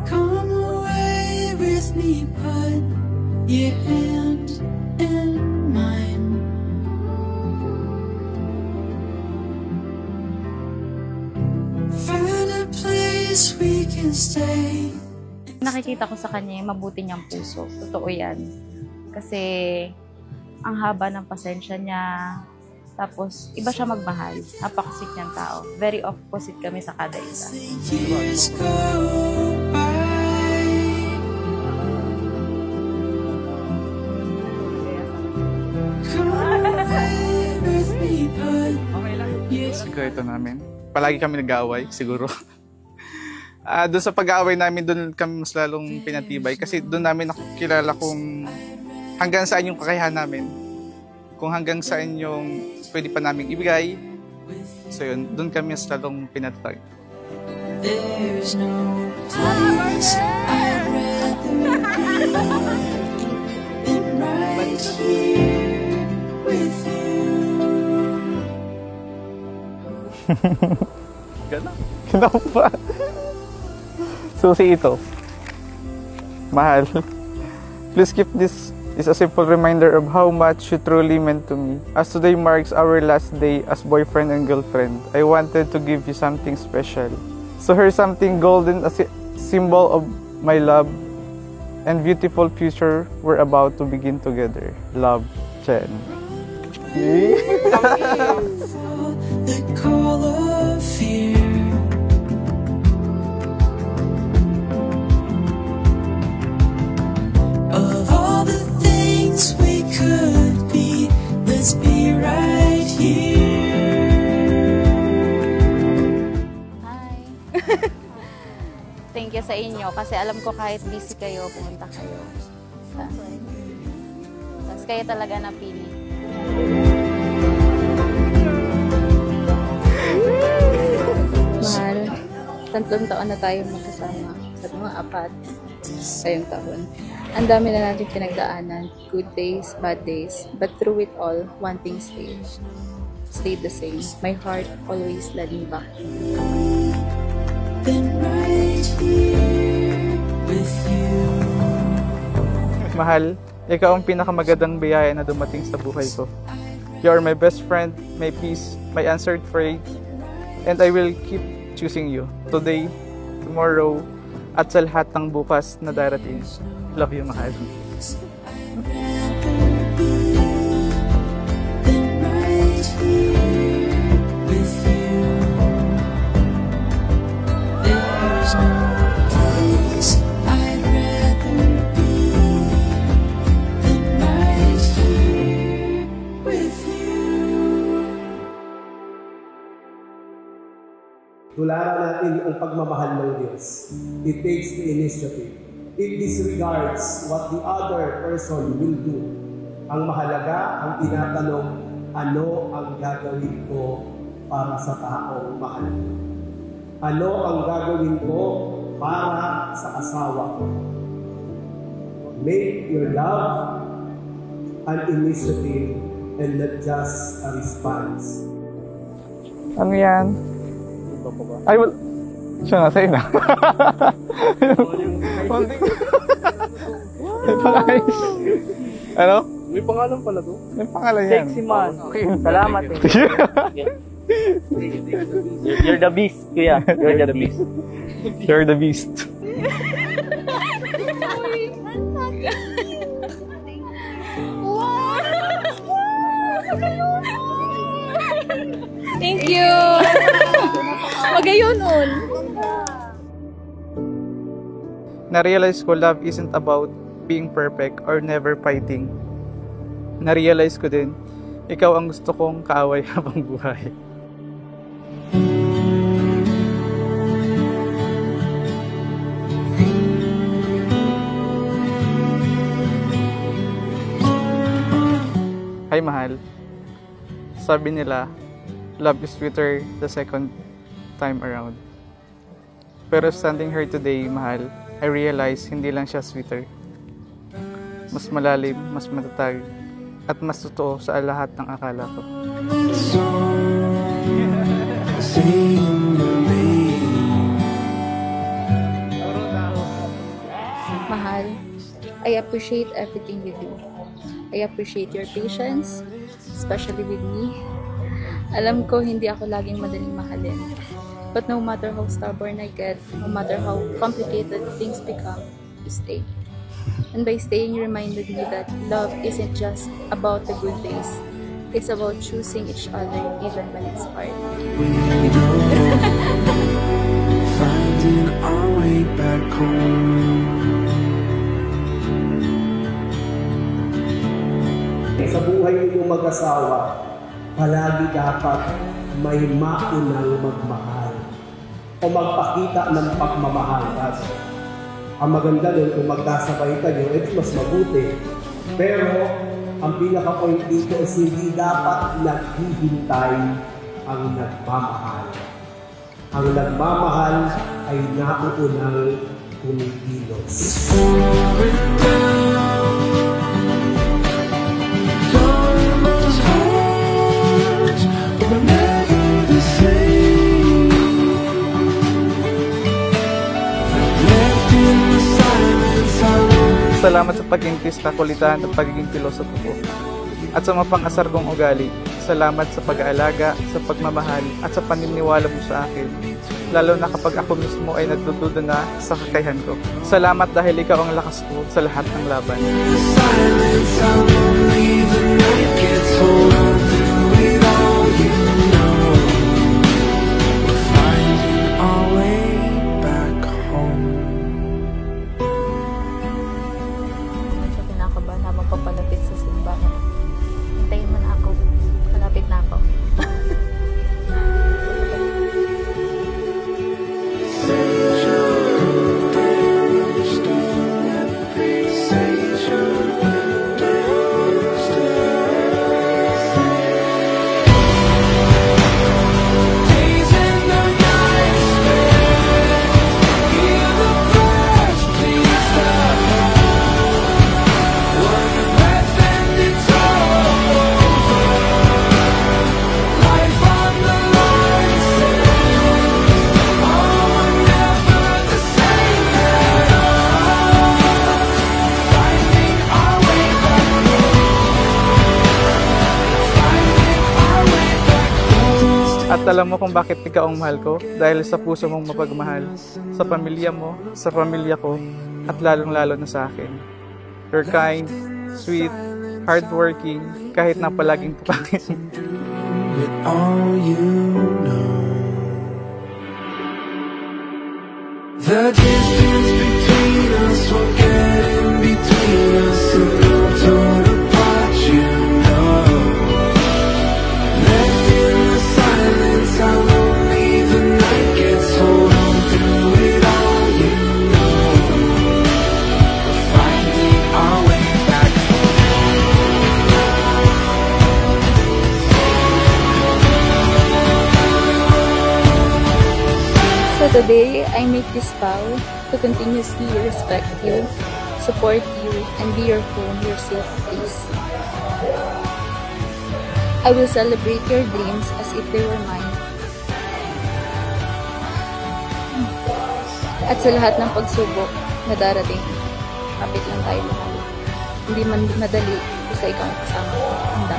Come away with me, put your hand in mine. Find a place we can stay. Nakikita ko sa kanya yung mabuti niyang puso. Totoo yan. Kasi ang haba ng pasensya niya. Tapos, iba siya magmahal. Napaka-sweet niyang tao. Very opposite kami sa kada isa. Years go by. Come away with me, put your Sikreto namin. Palagi kami nag-aaway, siguro. Doon sa pag-aaway namin, doon kami mas lalong pinatibay. Kasi doon namin nakikilala kung hanggang saan yung kakayahan namin. Kung hanggang saan yung pwede pa namin ibigay. So yun, doon kami mas lalong pinatibay. There's no place I'd rather be than right here with you. Gano'n? Gano'n pa? Susi ito. Mahal. Please keep this is a simple reminder of how much you truly meant to me. As today marks our last day as boyfriend and girlfriend, I wanted to give you something special. So here's something golden, a symbol of my love and beautiful future we're about to begin together. Love, Chen. The call of fear. Of all the things we could be, let's be right here. Hi! Thank you sa inyo kasi alam ko kahit busy kayo, pumunta kayo. Tapos kayo talaga napili. Mahal, 3 taon na tayo magkasama. Sa mga 4 ngayong taon. Ang dami na natin pinagdaanan. Good days, bad days. But through it all, one thing stayed the same. My heart always led me back to you. Then right here with you. Mahal, ikaw ang pinakamagandang biyaya na dumating sa buhay ko. You are my best friend, my peace, my answered prayer, and I will keep choosing you. Today, tomorrow, at sa lahat ng bukas na darating. Love you, mahal. Then right here with you. There's no place I'd rather be than right here with you. Tularan natin yung pagmamahal ng Diyos. It takes the initiative. It disregards what the other person will do. Ang mahalaga, ang tinatanong, ano ang gagawin ko para sa taong mahal ko? Ano ang gagawin ko para sa asawa ko? Make your love an initiative and not just a response. Ano yan? Ay, well, siya na, sa'yo na. May pangalan. Ano? May pangalan pala to. May pangalan yan. Sexy man. Salamat eh. You're the beast, kuya. You're the beast. You're the beast. Thank you! Magayonon! Na-realize ko love isn't about being perfect or never fighting. Na-realize ko din, ikaw ang gusto kong kaaway habang buhay. Hi, mahal. Sabi nila, love is sweeter the second time around. Pero standing here today, mahal, I realize hindi lang siya sweeter. Mas malalim, mas matatag, at mas totoo sa lahat ng akala ko. I appreciate everything you do. I appreciate your patience, especially with me. Alam ko hindi ako laging madaling mahalin. But no matter how stubborn I get, no matter how complicated things become, you stay. And by staying, you reminded me that love isn't just about the good days. It's about choosing each other even when it's hard. Finding our way back home. Sa buhay ninyong mag-asawa, palagi dapat may maunang magmahal o magpakita ng pagmamahal. Ang maganda nun, kung magkasabay kayo, edi mas mabuti. Pero, ang pinaka-point dito is hindi dapat naghihintay ang nagmamahal. Ang nagmamahal ay nauunang kumikilos. Salamat sa pag-intis, kakulitan at pagiging pilosopo ko. At sa mapang-asar kong ugali, salamat sa pag-aalaga, sa pagmamahal, at sa paniniwala mo sa akin. Lalo na kapag ako mismo ay nagdududa na sa kakayahan ko. Salamat dahil ikaw ang lakas ko sa lahat ng laban. Habang papalapit sa simbahan. Hintayin mo na ako. Malapit na ako. At alam mo kung bakit ikaw ang mahal ko? Dahil sa puso mong mapagmahal, sa pamilya mo, sa pamilya ko, at lalong-lalo na sa akin. You're kind, sweet, hardworking, kahit na palaging tapangin. With all you know, the distance between us will get in between us and go torn apart, you know. Left in the silence, how lonely the night gets. Hold on through it all, you know. We're finding our way back So today, I make this vow to continuously respect you, support you, and be your home, your safe place. I will celebrate your dreams as if they were mine. At sa lahat ng pagsubok na darating, kapit lang tayo mahal. Hindi man madali, isa ikaw ang kasama ko. Handa.